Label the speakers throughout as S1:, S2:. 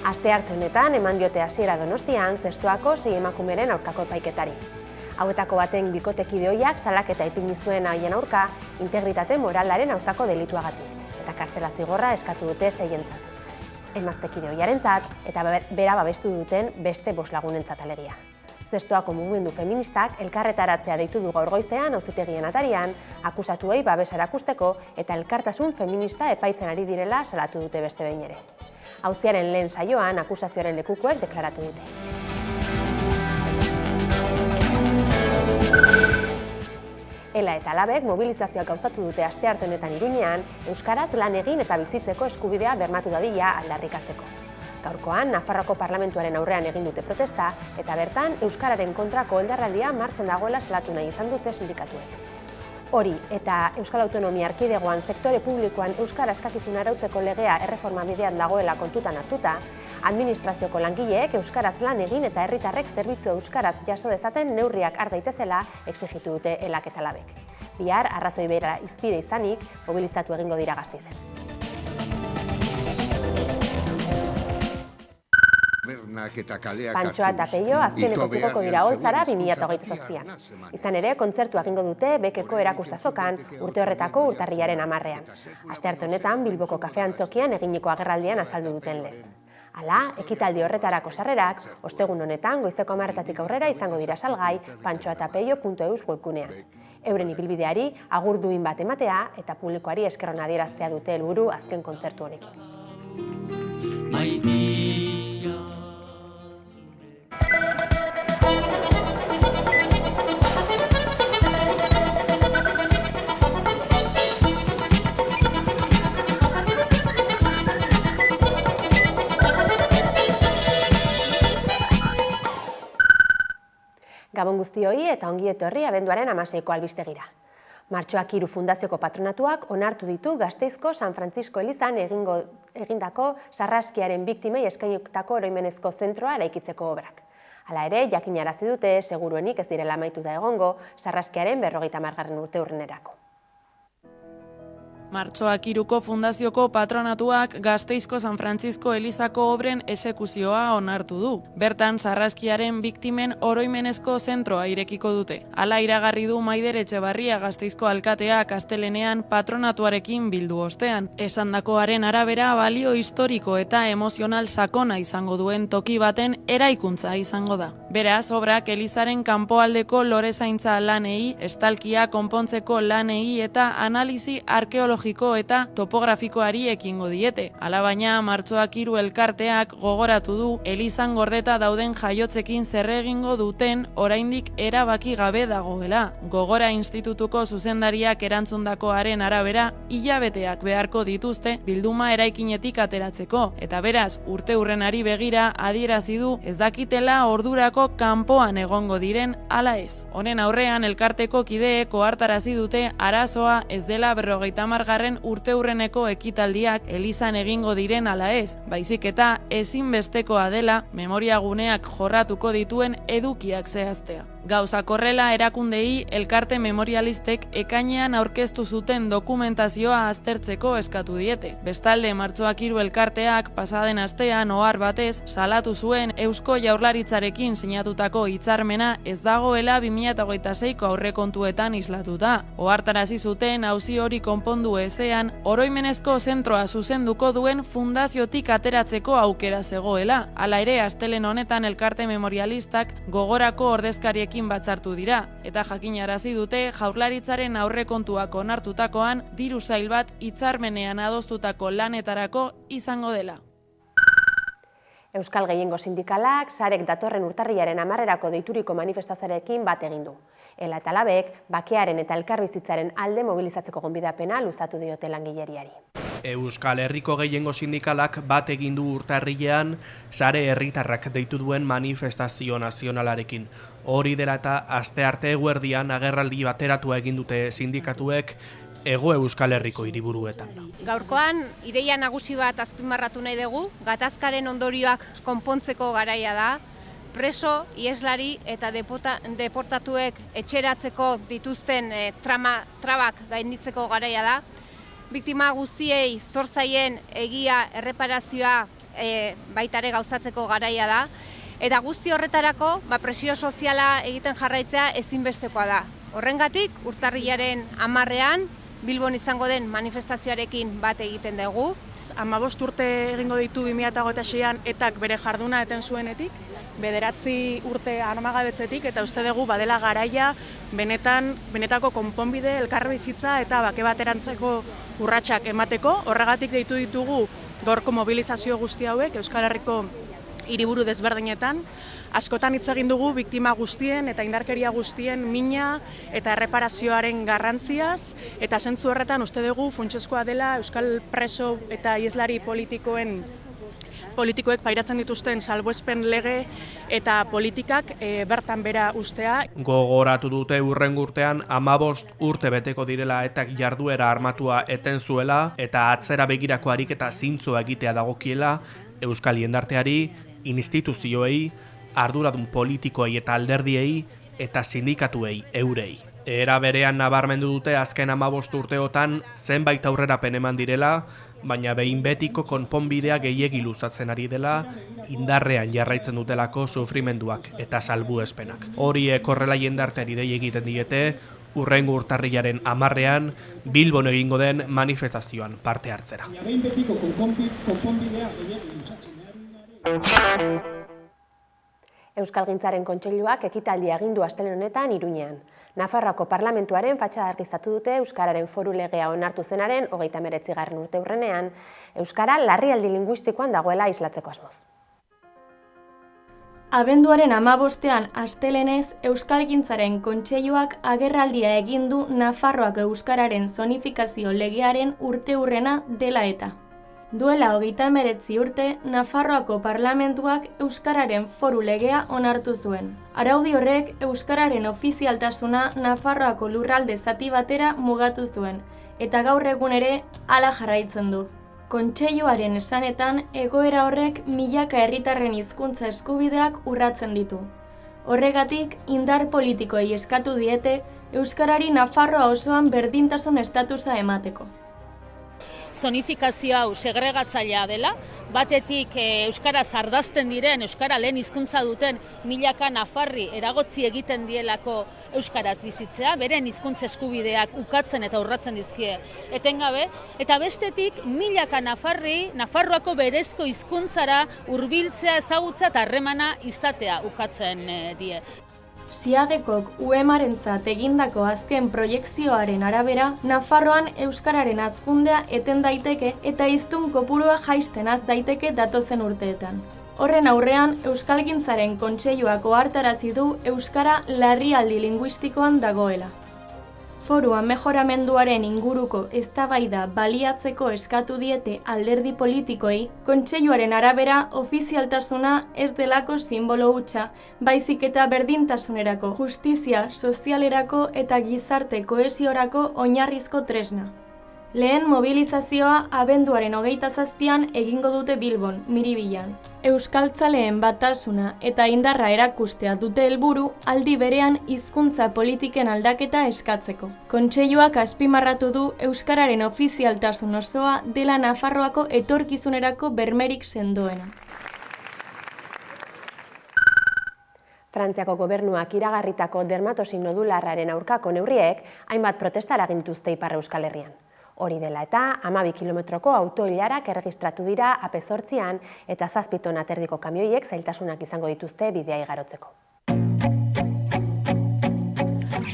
S1: Astearte honetan eman diote hasiera Donostian zestoako 6 emakumeren aurkako epaiketari. Hauetako baten bikotekide ohiak salaketa ipini zuen haien aurka integritate moralaren aurkako delituagatik eta kartzela zigorra eskatu dute 6entzat. Emaztekide ohiarentzat eta bera babestu duten beste 5 lagunentzat alegia. Zestoako mugimendu feministak elkarretaratzea deitu du gaur goizean auzitegien atarian, akusatuei babesa erakusteko eta elkartasun feminista epaitzen ari direla salatu dute beste behin ere. Auziaren lehen saioan akusazioaren lekukoek deklaratu dute. Ela eta Labek mobilizazioak gauzatu dute astearte honetan Iruñean, euskaraz lan egin eta bizitzeko eskubidea bermatu dadila aldarrikatzeko. Gaurkoan, Nafarroako Parlamentuaren aurrean egin dute protesta eta bertan euskararen kontrako oldarraldia martxan dagoela salatu nahi izan dute sindikatuek. Hori eta Euskal Autonomia Erkidegoan sektore publikoan euskara eskakizuna arautzeko legea erreforma bidean dagoela kontutan hartuta, administrazioko langileek euskaraz lan egin eta herritarrek zerbitzu euskaraz jaso dezaten neurriak har daitezela exijitu dute Elak eta Labek. Bihar arrazoi bera izpide izanik mobilizatu egingo dira Gasteizen. Pantxoa eta Peio azkeneko zigoko dira holtzara 2027an. Izan ere, kontzertua egingo dute Bekeko erakustazokan urte horretako urtarrilaren 10ean. Astearte honetan Bilboko kafeantzokian eginiko agerraldian azaldu duten lez. Hala, ekitaldi horretarako sarrerak, ostegun honetan goizeko 10 aurrera izango dira salgai pantxoatapeio.eus webgunean. Euren ibilbideari agur duin bat ematea eta publikoari esker ona adieraztea dute helburu azken kontzertu honekin. Gabon guztioi eta ongi etorri abenduaren 16ko albistegira. Martxoak 3 Fundazioko patronatuak onartu ditu Gasteizko San Francisco elizan egindako sarraskiaren biktimei eskainitako oroimenezko zentroa eraikitzeko obrak. Hala ere, jakinarazi dute seguruenik ez direla amaituta egongo sarraskiaren 50. urteurrenerako.
S2: Martxoak 3ko Fundazioko patronatuak Gasteizko San Francisco elizako obren esekuzioa onartu du. Bertan, sarraskiaren biktimen oroimenezko zentroa irekiko dute. Hala iragarri du Maider Etxebarria Gasteizko alkateak astelehenean patronatuarekin bildu ostean. Esandakoaren arabera balio historiko eta emozional sakona izango duen toki baten eraikuntza izango da. Beraz, obrak elizaren kanpoaldeko lorezaintza lanei, estalkia konpontzeko lanei eta analizi arkeologiko eta topografikoari ekingo diete. Alabaina, Martxoak 3 elkarteak gogoratu du elizan gordeta dauden jaiotzekin zer egingo duten oraindik erabaki gabe dagoela. Gogora institutuko zuzendariak erantzundakoaren arabera, hilabeteak beharko dituzte bilduma eraikinetik ateratzeko. Eta beraz, urteurrenari begira adierazi du ez dakitela ordurako kanpoan egongo diren ala ez. Honen aurrean elkarteko kideek ohartarazi dute arazoa ez dela 50. urteurreneko ekitaldiak elizan egingo diren ala ez, baizik eta ezinbestekoa dela memoriaguneak jorratuko dituen edukiak zehaztea. Gauzak horrela erakundei elkarte memorialistek ekainean aurkeztu zuten dokumentazioa aztertzeko eskatu diete. Bestalde, Martxoak 3 elkarteak pasaden astean ohar batez salatu zuen Eusko Jaurlaritzarekin sinatutako hitzarmena ez dagoela 2026ko aurrekontuetan islatuta. Ohartarazi zuten auzi hori konpondu ezean oroimenezko zentroa zuzenduko duen fundaziotik ateratzeko aukera zegoela. Hala ere, astelehen honetan elkarte memorialistak gogorako ordezkariekin batzartu dira eta jakinarazi dute Jaurlaritzaren aurrekontuak onartutakoan diru sail bat hitzarmenean adostutako lanetarako izango dela.
S1: Euskal Gehiengo Sindikalak sarek datorren urtarrilaren 10erako deituriko manifestazioarekin bat egin du. Ela eta Labek bakearen eta elkarbizitzaren alde mobilizatzeko gonbidapena luzatu diote langileriari.
S3: Euskal Herriko Gehiengo Sindikalak bat egin du urtarrilean sare herritarrak deitu duen manifestazio nazionalarekin. Hori dela eta astearte eguerdian agerraldi bateratua egin dute sindikatuek Hego Euskal Herriko hiriburuetan.
S4: Gaurkoan ideia nagusi bat azpimarratu nahi dugu, gatazkaren ondorioak konpontzeko garaia da, preso, ieslari eta deportatuek etxeratzeko dituzten trabak gainditzeko garaia da. Biktima guztiei zor zaien egia, erreparazioa baitare gauzatzeko garaia da. Eta guzti horretarako presio soziala egiten jarraitzea ezinbestekoa da. Horrengatik, urtarrilaren 10ean Bilbon izango den manifestazioarekin bat egiten dugu.
S2: 15 urte egingo ditu 2026an etak bere jarduna eten zuenetik, 9 urte armagabetzetik, eta uste dugu badela garaia benetako konponbide, elkarbizitza eta bake baterantzeko urratsak emateko. Horregatik deitu ditugu gaurko mobilizazio guzti hauek Euskal Herriko hiriburu desberdinetan. Askotan hitz egin dugu biktima guztien eta indarkeria guztien mina eta erreparazioaren garrantziaz, eta zentzu horretan uste dugu funtsezkoa dela Euskal preso eta ieslari politikoek pairatzen dituzten salbuespen lege eta politikak bertan bera ustea.
S3: Gogoratu dute hurrengo urtean 15 urte beteko direla etak jarduera armatua eten zuela eta atzera begirako ariketa zintzua egitea dagokiela Euskal jendarteari, instituzioei, arduradun politikoei eta alderdiei eta sindikatuei eurei. Era berean nabarmendu dute azken 15 urteotan zenbait aurrerapen eman direla, baina behin betiko konponbidea gehiegi luzatzen ari dela, indarrean jarraitzen dutelako sufrimenduak eta salbuespenak. Horiek horrela jendarteari dei egiten diete, hurrengo urtarrilaren 10ean Bilbon egingo den manifestazioan parte hartzera.
S5: Behin betiko konponbidea gehiegi luzatzen ari
S1: Euskalgintzaren Kontseiluak ekitaldia egin du astelehen honetan Iruñean. Nafarroako Parlamentuaren fatxada argiztatu dute Euskararen foru legea onartu zenaren 39. urteurrenean, Euskara larrialdi linguistikoan dagoela islatzeko asmoz.
S6: Abenduaren 15ean astelenez Euskalgintzaren Kontseiluak agerraldia egin du Nafarroako Euskararen zonifikazio legearen urteurrena dela eta. Duela 39 urte, Nafarroako Parlamentuak Euskararen foru legea onartu zuen. Araudi horrek Euskararen ofizialtasuna Nafarroako lurralde zati batera mugatu zuen, eta gaur egun ere hala jarraitzen du. Kontseiluaren esanetan, egoera horrek milaka herritarren hizkuntza eskubideak urratzen ditu. Horregatik, indar politikoei eskatu diete Euskarari Nafarroa osoan berdintasun estatusa emateko.
S7: Zonifikazio hau segregatzailea dela, batetik euskaraz ardazten diren, euskara lehen hizkuntza duten milaka nafarri eragotzi egiten dielako euskaraz bizitzea, beren hizkuntza eskubideak ukatzen eta urratzen dizkie etengabe, eta bestetik milaka nafarri Nafarroako berezko hizkuntzara hurbiltzea, ezagutza eta harremana izatea ukatzen die.
S6: Siadekok UEMarentzat egindako azken proiekzioaren arabera, Nafarroan euskararen hazkundea eten daiteke eta hiztun kopurua jaisten haz daiteke datozen urteetan. Horren aurrean, Euskalgintzaren Kontseiluak ohartarazi du euskara larrialdi linguistikoan dagoela. Forua mejoramenduaren inguruko eztabaida baliatzeko eskatu diete alderdi politikoei, Kontseiluaren arabera ofizialtasuna ez delako sinbolo hutsa, baizik eta berdintasunerako, justizia sozialerako eta gizarte kohesiorako oinarrizko tresna. Lehen mobilizazioa abenduaren 27an egingo dute Bilbon, Miribilan. Euskaltzaleen batasuna eta indarra erakustea dute helburu aldi berean hizkuntza politiken aldaketa eskatzeko. Kontseiluak azpimarratu du euskararen ofizialtasun osoa dela Nafarroako etorkizunerako bermerik sendoena.
S1: Frantziako gobernuak iragarritako dermatosi nodularraren aurkako neurriek hainbat protesta eragin dituzte Ipar Euskal Herrian. Hori dela eta 12 kilometroko auto-ilarak erregistratu dira AP8an eta 7 tona erdiko kamioiek zailtasunak izango dituzte bidea igarotzeko.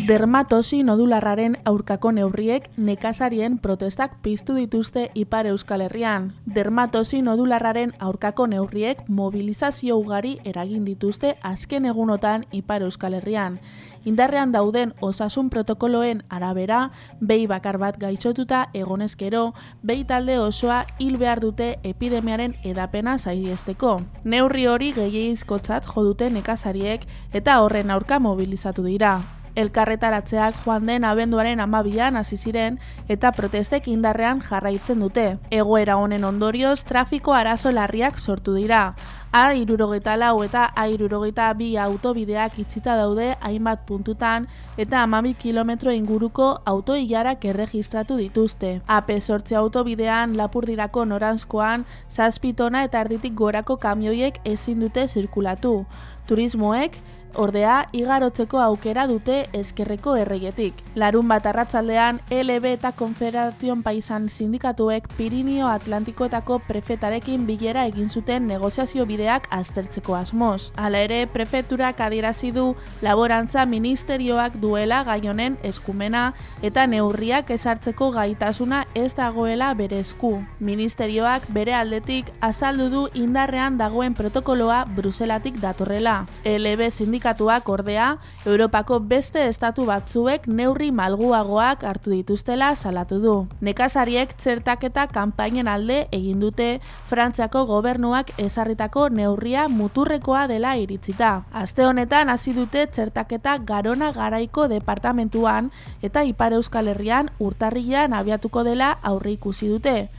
S8: Dermatosi nodularraren aurkako neurriek nekazarien protestak piztu dituzte Ipar Euskal Herrian. Dermatosi nodularraren aurkako neurriek mobilizazio ugari eragin dituzte azken egunotan Ipar Euskal Herrian. Indarrean dauden osasun protokoloen arabera, behi bakar bat gaixotuta egonezkero, behi talde osoa hil behar dute epidemiaren edapena saiheστeko. Neurri hori gehiegizkotzat jo dute nekazariek eta horren aurka mobilizatu dira. Elkarretaratzeak joan den abenduaren 12an hasi ziren eta protestek indarrean jarraitzen dute. Egoera honen ondorioz trafiko arazo larriak sortu dira. A64 eta A62 autobideak itxita daude hainbat puntutan eta 12 kilometro inguruko autoilarak erregistratu dituzte. AP8 autobidean Lapurdirako noranzkoan 7 tona eta erditik gorako kamioiek ezin dute zirkulatu. Turismoek ordea igarotzeko aukera dute Ezkerreko Erreietik. Larunbat arratsaldean LB eta Konfederazion Paisan sindikatuek Pirinio Atlantikoetako prefetarekin bilera egin zuten negoziazio bideak aztertzeko asmoz. Hala ere, prefeturak adierazi du laborantza ministerioak duela gai honen eskumena eta neurriak ezartzeko gaitasuna ez dagoela bere esku. Ministerioak bere aldetik azaldu du indarrean dagoen protokoloa Bruselatik datorrela. LB sindikatuak ordea, Europako beste estatu batzuek neurri malguagoak hartu dituztela salatu du. Nekazariek txertaketa kanpainen alde egin dute Frantziako gobernuak ezarritako neurria muturrekoa dela iritzita. Aste honetan hasi dute txertaketa Garona Garaiko departamentuan eta Ipar Euskal Herrian urtarrilean abiatuko dela aurreikusi dute.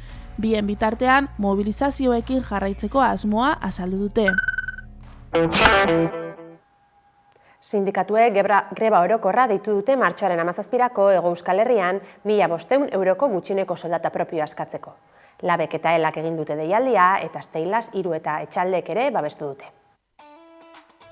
S8: Bien bitartean, mobilizazioekin jarraitzeko asmoa azaldu dute.
S1: Sindikatuek greba orokorra deitu dute martxoaren 17rako Hego Euskal Herrian 1.500 euroko gutxieneko soldata propioa eskatzeko. Labek eta Elak egin dute deialdia eta Steilas, Hiru eta Etxaldek ere babestu dute.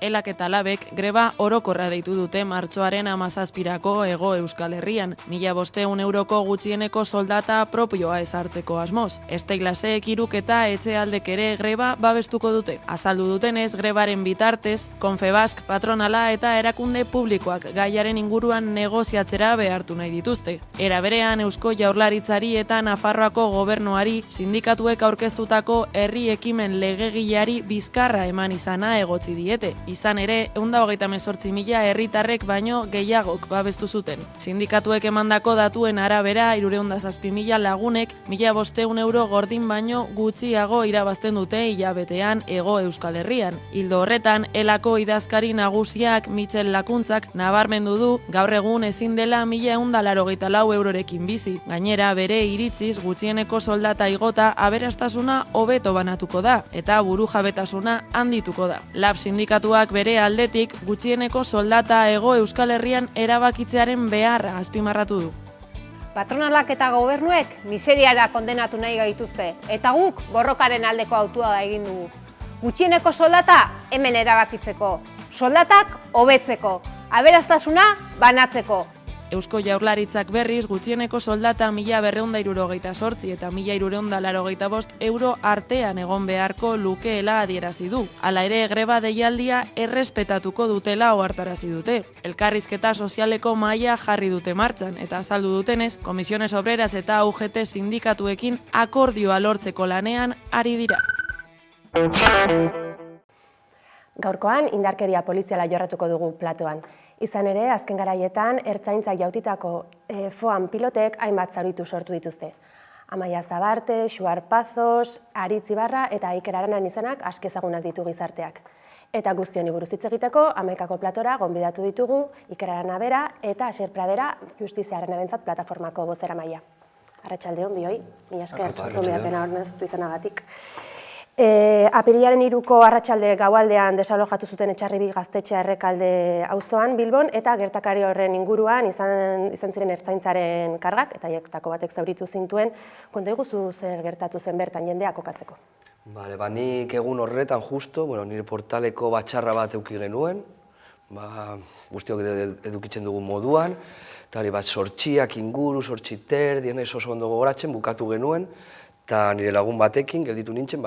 S2: Elak eta Labek greba orokorra deitu dute martxoaren 17rako Hego Euskal Herrian, 1.500 euroko gutxieneko soldata propioa ezartzeko asmoz. Steilasek, Hiruk eta Etxaldek ere greba babestuko dute. Azaldu dutenez, grebaren bitartez, Confebask, patronala eta erakunde publikoak gaiaren inguruan negoziatzera behartu nahi dituzte. Era berean, Eusko Jaurlaritzari eta Nafarroako gobernuari sindikatuek aurkeztutako herri ekimen legegileari bizkarra eman izana egotzi diete. Izan ere, 128.000 herritarrek baino gehiagok babestu zuten. Sindikatuek emandako datuen arabera, 307.000 lagunek 1.500 euro gordin baino gutxiago irabazten dute hilabetean Hego Euskal Herrian. Ildo horretan, Elako idazkari nagusiak Mitxel Lakuntzak nabarmendu du gaur egun ezin dela 1.184 eurorekin bizi. Gainera, bere iritziz gutxieneko soldata igota aberastasuna hobeto banatuko da eta burujabetasuna handituko da. Lab sindikatuak bere aldetik gutxieneko soldata Hego Euskal Herrian erabakitzearen beharra azpimarratu du.
S4: Patronalak eta gobernuek miseriara kondenatu nahi gaituzte eta guk borrokaren aldeko hautua egin dugu. Gutxieneko soldata hemen erabakitzeko, soldatak hobetzeko, aberastasuna banatzeko.
S2: Eusko Jaurlaritzak berriz gutxieneko soldata 1.268 eta 1.285 euro artean egon beharko lukeela adierazi du. Hala ere, greba deialdia errespetatuko dutela ohartarazi dute. Elkarrizketa sozialeko mahaia jarri dute martxan eta azaldu dutenez, Comisiones Obreras eta UGT sindikatuekin akordioa lortzeko lanean ari dira.
S1: Gaurkoan indarkeria poliziala jorratuko dugu platoan. Izan ere, azken garaietan, ertzaintzak jautitako foan pilotek hainbat zauritu sortu dituzte. Amaia Zabarte, Xuar Pazos, Aritz Ibarra eta Iker Aranan izanak aski ezagunak ditu gizarteak. Eta guztioni buruz hitz egiteko, Hamaikako platora gonbidatu ditugu Iker Arana bera eta Asier Pradera Justizia Arenarentzat plataformako bozeramailea. Arratsaldeon bioi, mila esker gonbidapena ordenatu izanagatik. Apirilaren 3ko arratsalde gaualdean desalojatu zuten Etxarribi gaztetxea Errekalde auzoan Bilbon eta gertakari horren inguruan izan ziren ertzaintzaren kargak eta haietako batek zauritu zintuen. Konta iguzu zer gertatu zen bertan jendea kokatzeko.
S9: Bale, nik egun horretan justo, nire portaleko batxarra bat eduki genuen, guztiok edukitzen dugun moduan, eta hori bat sortxiak inguru, sortxiter, dienez oso ondo gogoratzen, bukatu genuen, eta nire lagun batekin gelditu nintzen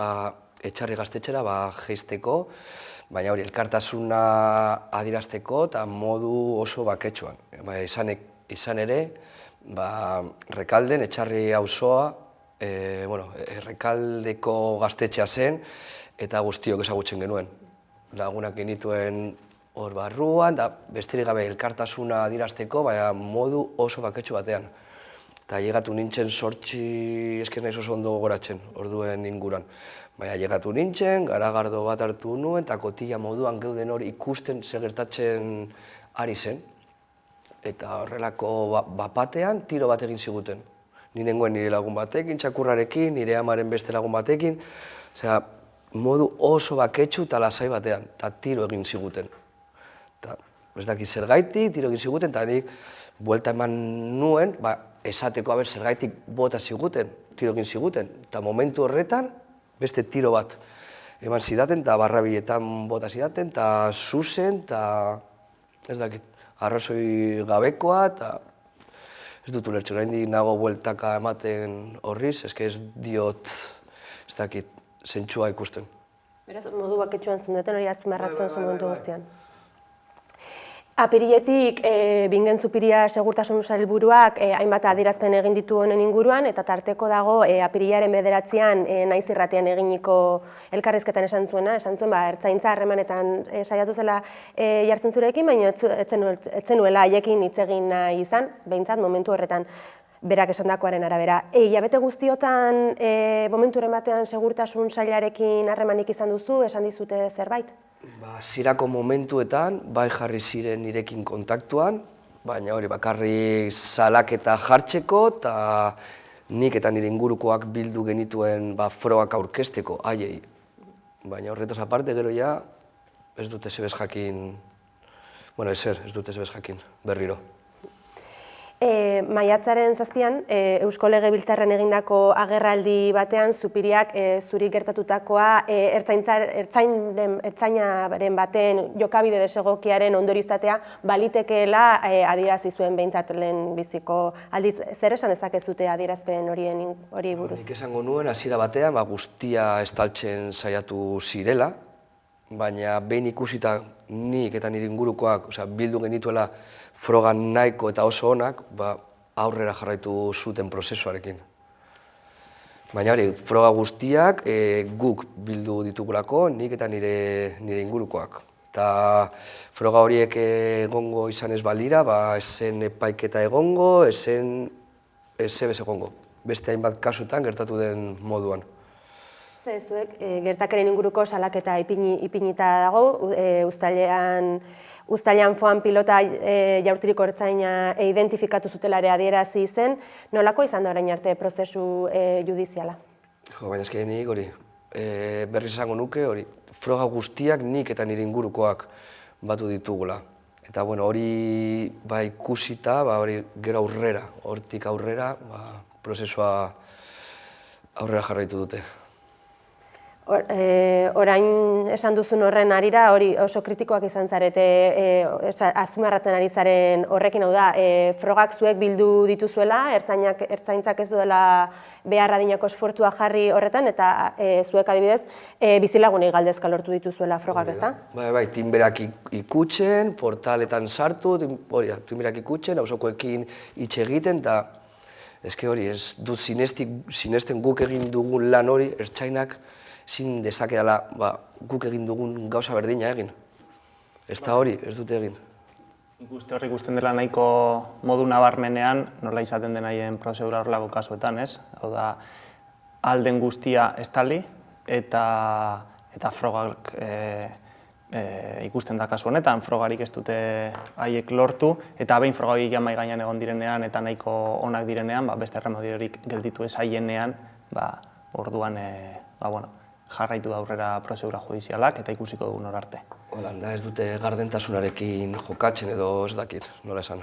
S9: Etxarri gaztetxera jeizteko, baina hori elkartasuna adirazteko eta modu oso baketsuan. Izan ere, Rekalden, Etxarri auzoa, Errekaldeko gaztetxea zen eta guztiok ezagutzen genuen. Lagunak genituen hor barruan, eta besterik gabe elkartasuna adirazteko, baina modu oso baketsu batean. Eta llegatu nintzen sortxi, esker nahiz oso ondo gogoratzen, orduen inguruan. Baina llegatu nintzen, garagardo bat hartu nuen, eta kotila moduan geuden hori ikusten zer gertatzen ari zen. eta horrelako bapatean tiro bat egin ziguten. Ni nengoen nire lagun batekin, txakurrarekin, nire amaren beste lagun batekin, osea, modu oso baketsu eta lasai batean, eta tiro egin ziguten. Eta ez dakit zergaitik, tiro egin ziguten, eta nik buelta eman nuen, esateko zergaitik bota ziguten, tiro egin ziguten, eta momentu horretan beste tiro bat eman zidaten, eta barrabiletan bota zidaten, eta zuzen, eta ez dakit, arrazoi gabekoa, eta ez dut ulertzen, oraindik nago bueltaka ematen horriz, eske ez diot, ez dakit, zentsua ikusten.
S1: Beraz, modu baketsuan zundeten hori azpimarrak zuen momentu guztian. Apiriletik, Bingen Zupiria segurtasun sailburuak hainbat adierazpen egin ditu honen inguruan, eta tarteko dago apirilaren 9an Naiz irratian eginiko elkarrizketan esan zuen, ertzaintza harremanetan saiatu zela jartzen zurekin, baina ez zenuela haiekin hitz egin nahi izan, behintzat momentu horretan berak esandakoaren arabera. Hilabete guztiotan momenturen batean segurtasun sailarekin harremanik izan duzu, esan dizute zerbait?
S9: Zirako momentuetan, bai jarri ziren nirekin kontaktuan, baina hori bakarrik salaketa jartzeko eta nik eta nire ingurukoak bildu genituen frogak aurkezteko haiei. Baina horretaz aparte gero ja ez dute zebez jakin, ez dute zebez jakin berriro.
S1: Maiatzaren 7an, Eusko Legebiltzarren egindako agerraldi batean, Zupiriak zuri gertatutakoa ertzainaren baten jokabide desegokiaren ondorizatea balitekeela adierazi zuen behintzat lehen biziko aldiz. Zer esan dezakezute adierazpen hori buruz?
S9: Nik esango nuen, hasiera batean guztia estaltzen saiatu zirela, baina behin ikusita nik eta nire ingurukoak bildu genituela frogan nahiko eta oso onak, aurrera jarraitu zuten prozesuarekin. Baina hori, froga guztiak guk bildu ditugulako, nik eta nire ingurukoak. Eta froga horiek egongo izan ez balira, esen epaiketa egongo, esen ezebez egongo. Beste hainbat kasutan gertatu den moduan.
S1: Zuek, gertakaren inguruko salaketa ipinita dago, Uztailean foan pilota jaurtiriko ertzaina identifikatu zutelare adierazi zen, nolako izan da orain arte prozesu judiziala?
S9: Baina eske nik hori, berriz esango nuke hori, froga guztiak nik eta nire ingurukoak batu ditugula. Eta hori ikusita, hori gero aurrera, hortik aurrera, prozesua aurrera jarraitu dute.
S1: Orain esan duzun horren arira, hori oso kritikoak izan zarete azpimarratzen ari zaren horrekin, hau da, frogak zuek bildu dituzuela, ertzaintzak ez duela behar adinako esfortua jarri horretan, eta zuek adibidez bizilagunei galdezka lortu dituzuela frogak, ezta?
S9: Bai, tinberak ikutzen, portaletan sartu, tinberak ikutzen, auzokoekin hitz egiten, eta eske hori, ez dut sinesten guk egin dugun lan hori, ertzainak zin dezakeala guk egin dugun gauza berdina egin. Ez da hori, ez dute egin.
S10: Ikuste hor ikusten dela nahiko modu nabarmenean, nola izaten den haien prozedura horrelako kasuetan, ez? Hau da, alden guztia estali eta frogak ikusten da kasu honetan, frogarik ez dute haiek lortu, eta behin froga horiek mahai gainean egon direnean eta nahiko onak direnean, beste erremediorik gelditu ez haienean, orduan, jarraitu da aurrera prozedura judizialak eta ikusiko dugun hor arte.
S9: Holanda, ez dute gardentasunarekin jokatzen edo ez dakit, nola esan.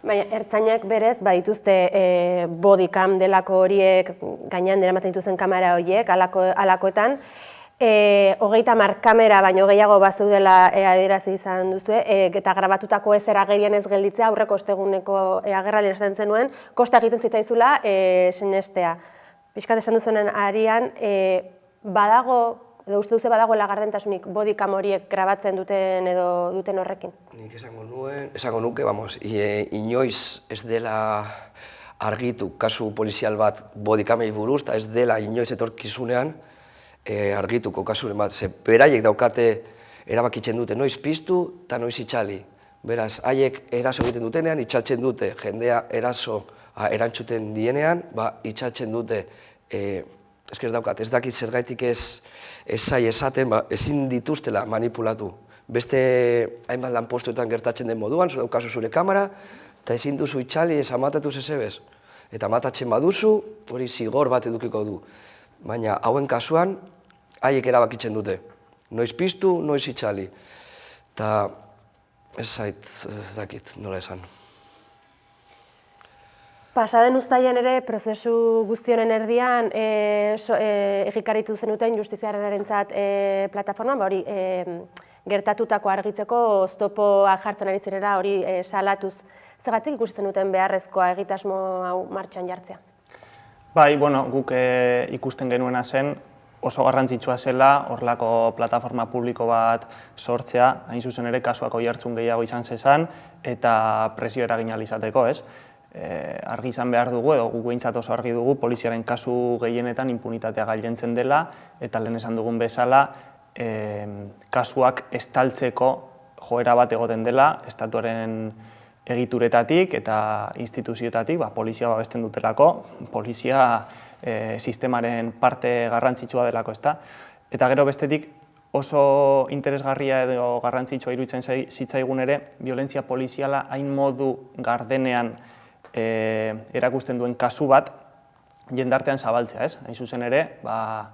S1: Baina, ertzainak berez, badituzte bodycam delako horiek, gainean eramaten dituzten kamera horiek, halakoetan, 30 kamera baino gehiago bazeudela adierazi izan duzu, eta grabatutako ezer agerian ez gelditzea, aurreko osteguneko agerraldian esaten zenuen, kosta egiten zitzaizula sinestea. Piskat esan duzunen arian, badago, edo uste duze badagoela gardentasunik bodycam horiek grabatzen duten edo duten horrekin?
S9: Nik esango nuke, inoiz ez dela argitu kasu polizial bat bodycamei buruz, eta ez dela inoiz etorkizunean argituko kasuren bat. Beraiek daukate erabakitzen dute noiz piztu eta noiz itxali. Beraz, haiek eraso egiten dutenean, itxaltzen dute, jendea erantzuten dienean, itxaltzen dute. Ez dakit zergaitik ez zai esaten, ezin dituztela manipulatu. beste hainbat lanpostuetan gertatzen den moduan, daukazu zure kamera, eta ezin duzu itxali ez amatatuz ezebez. Eta amatatzen baduzu, hori zigor bat edukiko du. Baina hauen kasuan, haiek erabakitzen dute. Noiz piztu, noiz itxali. Eta ez dakit, nola esan.
S1: Pasaden uztailean ere, prozesu guztionen erdian, egikaritu zenuten justiziarenarentzat plataforman, hori gertatutako argitzeko oztopoak jartzen ari zirela hori salatuz. Zergatik ikusten duten beharrezkoa egitasmo hau martxan jartzea?
S10: Bai, guk ikusten genuena zen, oso garrantzitsua zela horrelako plataforma publiko bat sortzea, hain zuzen ere kasuak oihartzun gehiago izan zezan eta presio eragin ahal izateko, ez? Argi izan behar dugu, edo guk behintzat oso argi dugu, poliziaren kasu gehienetan impunitatea gailentzen dela eta lehen esan dugun bezala, kasuak estaltzeko joera bat egoten dela, estatuaren egituretatik eta instituzioetatik, polizia babesten dutelako, polizia sistemaren parte garrantzitsua delako, ezta? Eta gero bestetik oso interesgarria edo garrantzitsua iruditzen zitzaigun ere, violentzia poliziala hain modu gardenean erakusten duen kasu bat jendartean zabaltzea, ez? Hain zuzen ere,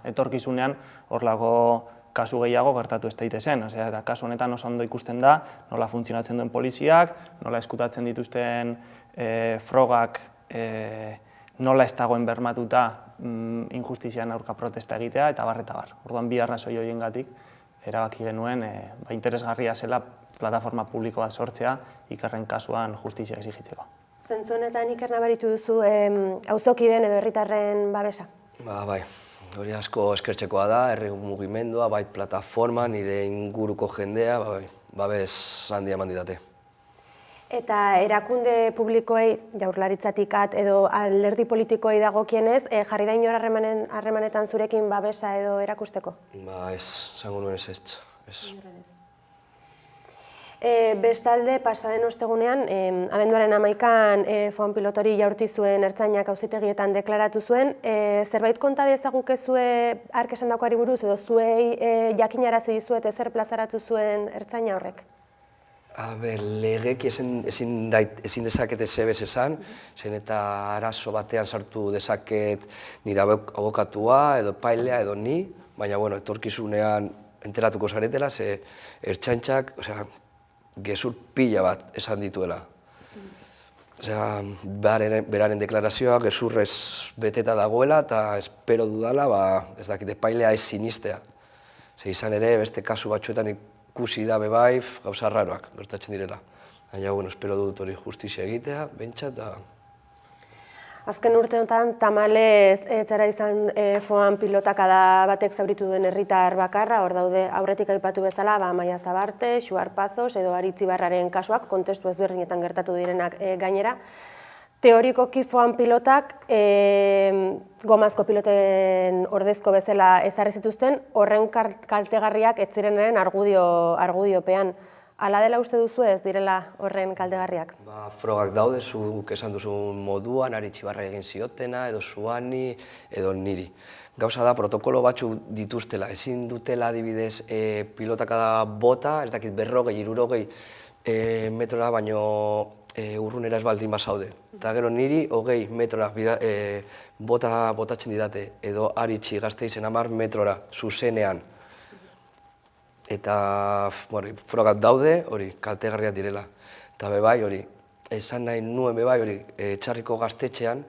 S10: etorkizunean horrelako kasu gehiago gertatu ez daitezen. Eta kasu honetan oso ondo ikusten da, nola funtzionatzen duen poliziak, nola eskutatzen dituzten frogak, nola ez dagoen bermatuta injustizian aurka protesta egitea, eta bar, eta bar. Orduan bi arrazoi horiengatik erabaki genuen interesgarria zela plataforma publiko bat sortzea Ikerren kasuan justizia exigitzeko.
S1: Zentzu honetan Iker nabaritu duzu auzokideen edo herritarren babesa?
S9: Bai, hori asko eskertzekoa da, herri mugimendua, bai plataforma, nire inguruko jendea, babes handia eman didate.
S1: Eta erakunde publikoei, Jaurlaritzatik edo alderdi politikoei dagokienez, jarri da inor harremanetan zurekin babesa edo erakusteko?
S9: Ez, zango nuen ez.
S1: Bestalde, pasaden ostegunean, abenduaren 11an foam pilotori jaurti zuen ertzainak auzitegietan deklaratu zuen. Zerbait konta dezagukezue hark esandakoari buruz, edo zuei jakinarazi dizuet ezer plazaratu zuen ertzaina horrek?
S9: Legek ezin dezaket ezebez esan, zen eta arazo batean sartu dezaket nire abokatua, edo pailea, edo ni, baina etorkizunean enteratuko zaretela, ze ertzaintzak, gezur pila bat esan dituela. Beraren deklarazioa gezurrez beteta dagoela eta espero dudala, ez dakite, pailea ez sinistea. Izan ere, beste kasu batzuetan ikusi da bebai, gauza raroak gertatzen direla. Baina, espero dut hori justizia egitea, bentsat.
S1: Azken urteotan, tamalez, zera izan foam pilotakada batek zauritu duen herritar bakarra, hor daude aurretik aipatu bezala, Amaia Zabarte, Xuar Pazos edo Aritzibarraren kasuak, kontestu ezberdinetan gertatu direnak gainera. Teorikoki foam pilotak, gomazko piloten ordezko bezala ezarri zituzten, horren kaltegarriak ez zirenaren argudiopean. Hala dela uste duzu ez direla horren kaltegarriak?
S9: Frogak daude, zuk esan duzun moduan, Aritzibarra egin ziotena, edo zuani, edo niri. Gauza da, protokolo batzu dituztela, ezin dutela adibidez pilotakada bota, ez dakit 40-60 metrora, baino urrunera ez baldin bazaude. Eta gero niri 20 metrora botatzen didate, edo Aritzi Gasteizen 10 metrora, zuzenean. Eta frogak daude, hori kaltegarriak direla. Eta bebai, hori, esan nahi nuen bebai, hori, Txarriko gaztetxean,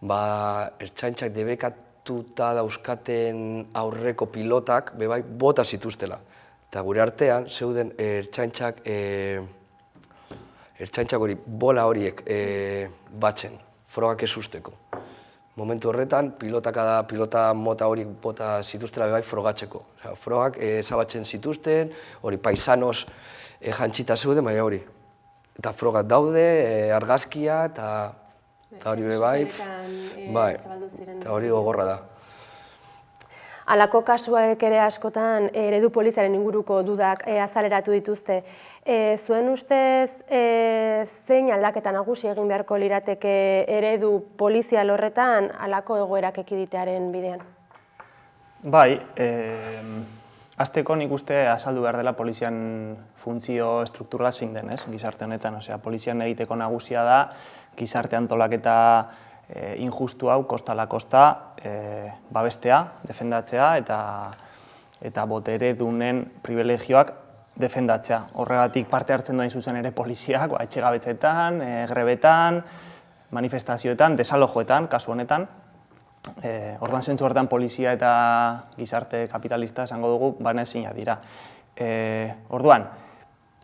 S9: ertzaintzak debekatuta dauzkaten aurreko pilotak, bebai, bota zituztela. Eta gure artean, zeuden ertzaintzak hori, bola horiek batzen, frogak ez usteko. Momentu horretan, pilota mota hori bota zituztela bebai frogatzeko. Frogak ezabatzen zituzten, hori paisanos jantzita zeuden, baina hori. Eta frogak daude, argazkia, eta hori bebai, eta hori gogorra da.
S1: Halako kasuak ere askotan eredu poliziaren inguruko dudak azaleratu dituzte. Zuen ustez, zein aldaketa nagusi egin beharko lirateke eredu polizial horretan halako egoerak ekiditearen bidean?
S10: Bai, Azteko nik uste azaldu behar dela polizian funtzio strukturala zein den, gizarte honetan. Polizian egiteko nagusia da, gizarte antolaketa injustu hau, kosta la kosta, babestea, defendatzea eta botere dunen privilegioak defendatzea. Horregatik parte hartzen duen zuzen ere poliziak, etxegabetzetan, grebetan, manifestazioetan, desalojoetan, kasu honetan. Orduan zentzu horretan polizia eta gizarte kapitalista esango dugu banezinak dira. Orduan,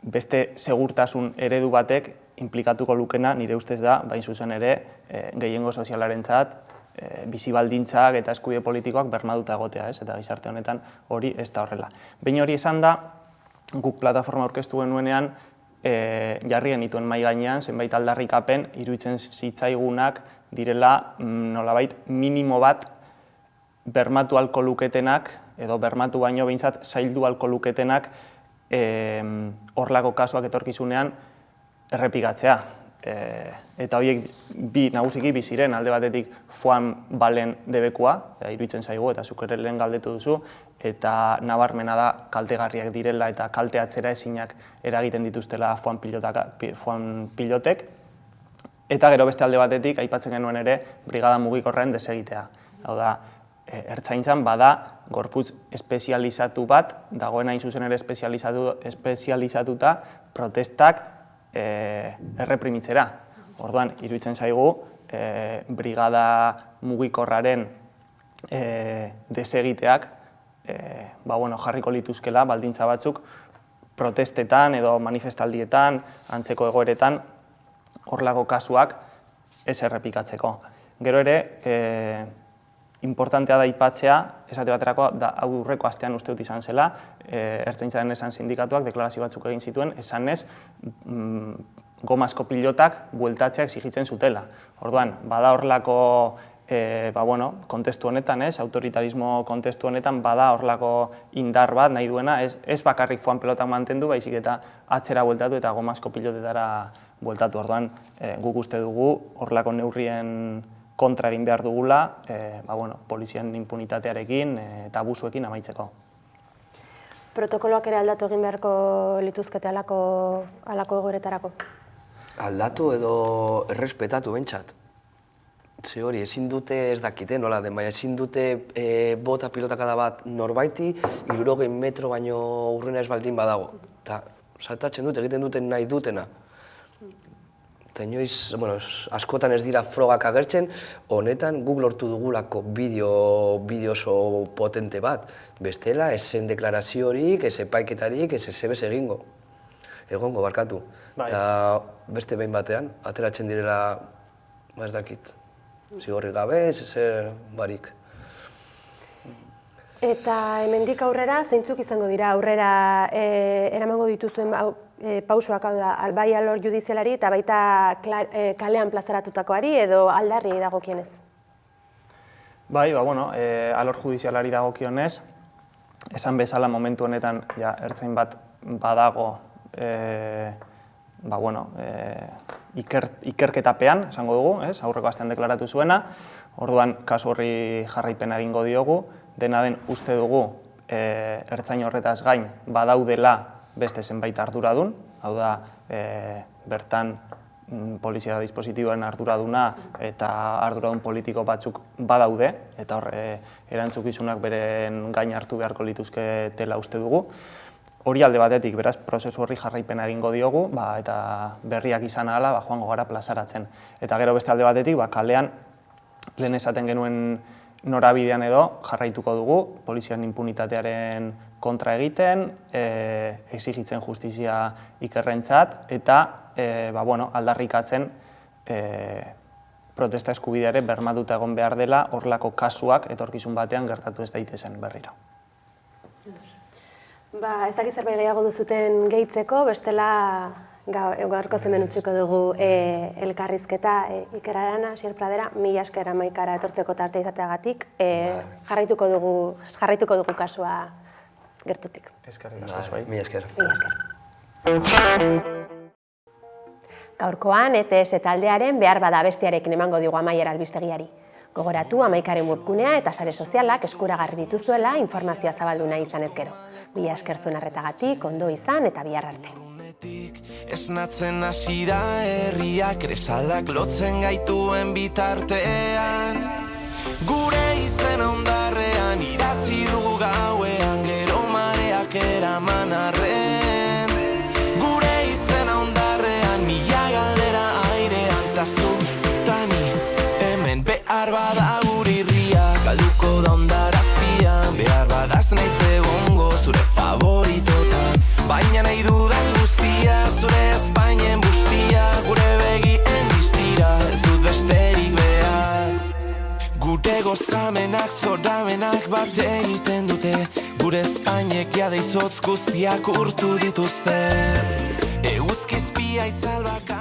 S10: beste segurtasun eredu batek implikatuko lukena nire ustez da, bain zuzen ere, gehiengo sozialarentzat, bizi baldintzak eta eskubide politikoak bermatuta egotea, eta gizarte honetan hori ez da horrela. Behin hori esan da, guk plataforma aurkeztu genuenean, jarri genituen mahai gainean, zenbait aldarrikapen, iruditzen zitzaigunak direla nolabait minimo bat bermatu alko luketenak, edo bermatu baino behintzat zaildu alko luketenak horlako kasuak etorkizunean errepikatzea. Eta horiek nagusiki biziren alde batetik Foan Balen debekua, iruditzen zaigu eta zuk ere lehen galdetu duzu, eta nabarmena da kaltegarriak direla eta kalte atzera ezinak eragiten dituztela Foan pilotek. Eta gero beste alde batetik, aipatzen genuen ere, brigada mugikorren desegitea. Hau da, ertzaintzan bada gorputz espezializatu bat, dagoen hain zuzen ere espezializatuta protestak erreprimitzera. Orduan, iruditzen zaigu, brigada mugikorraren desegiteak jarriko lituzkela baldintza batzuk protestetan edo manifestaldietan, antzeko egoeretan, horlako kasuak ez errepikatzeko. Gero ere, importantea da aipatzea, esate baterako, aurreko astean uste dut izan zela, ertzaintzaren esan sindikatuak deklarazio batzuk egin zituen, esanez gomazko pilotak bueltatzeak exijitzen zutela. Orduan, bada horlako kontestu honetan, autoritarismo kontestu honetan, bada horlako indar bat nahi duena, ez bakarrik Foan pelotak mantendu, baizik eta atzera bueltatu eta gomazko pilotetara bueltatu. Orduan, guk uste dugu horlako neurrien kontra egin behar dugula, polizian impunitatearekin eta abusuekin amaitzeko.
S1: Protokoloak ere aldatu egin beharko lituzkete halako egoeretarako?
S9: Aldatu edo errespetatu bentsat. Ze hori, ezin dute ez dakite nola den, baina ezin dute bota pilotakada bat norbaiti 60 metro baino urrena ez baldin badago. Eta saltatzen dute, egiten duten nahi dutena. Eta inoiz, askotan ez dira frogak agertzen, honetan guk lortu dugulako bideo oso potente bat. Bestela, ez zen deklaraziorik, ez epaiketarik, ez ezebez egongo barkatu. Eta beste behin batean, ateratzen direla, ez dakit, zigorrik gabe, ez ezer barik.
S1: Eta hemendik aurrera, zeintzuk izango dira aurrera eramango dituzuen pausoak, hau da, bai alor judizialari eta baita kalean plazaratutakoari edo aldarri dagokienez?
S10: Bai, alor judizialari dagokionez, esan bezala momentu honetan ertzain bat badago ikerketapean, esango dugu, aurreko astean deklaratu zuena, orduan kasu horri jarraipena egingo diogu, dena den uste dugu ertzain horretaz gain badaudela beste zenbait arduradun, hau da, bertan polizia dispositiboaren arduraduna eta arduradun politiko batzuk badaude, eta hor erantzukizunak beren gain hartu beharko lituzketela uste dugu. Hori alde batetik, beraz, prozesu horri jarraipena egingo diogu, eta berriak izan ahala joango gara plazaratzen. Eta gero beste alde batetik, kalean lehen esaten genuen norabidean edo jarraituko dugu, polizian impunitatearen kontra egiten, exigitzen justizia ikerrentzat eta aldarrikatzen protesta eskubideare bermatuta egon behar dela horlako kasuak etorkizun batean gertatu ez daitezen berriro.
S1: Ez dakit zerbait gehiago duzuten gehitzeko, bestela gaurko hemen utziko dugu elkarrizketa Iker Arana, Asier Pradera, mila esker Hamaikara etortzeko tarte izateagatik, jarraituko dugu kasua gertutik.
S9: Mila esker.
S1: Gaurkoan ETS taldearen behar bada bestiarekin emango digu amaiera albistegiari. Gogoratu 11aren webgunea eta sare sozialak eskuragarri dituzuela informazioa zabaldu nahi izanez gero. Mila esker zuen arretagatik, ondo izan eta bihar arte.
S11: Esnatzen hasi da herriak, kresalak lotzen gaituen bitartean. Gure izena hondarrean idatzi dugu gauean, gero mareak eraman arren. Gure izena hondarrean mila galdera airean, ta zu tani hemen behar bada gure irria. Galduko da hondarazpian, behar badaz naiz egongo zure favoritotan. Baina nahi dudan guztia, zure Espainien bustia, gure begien distira, ez dut besterik behar. Gure gozamenak, zoramenak bat egiten dute, gure Espainek jada izotz guztiak urtu dituzte. Eguzkizpia itzalbaka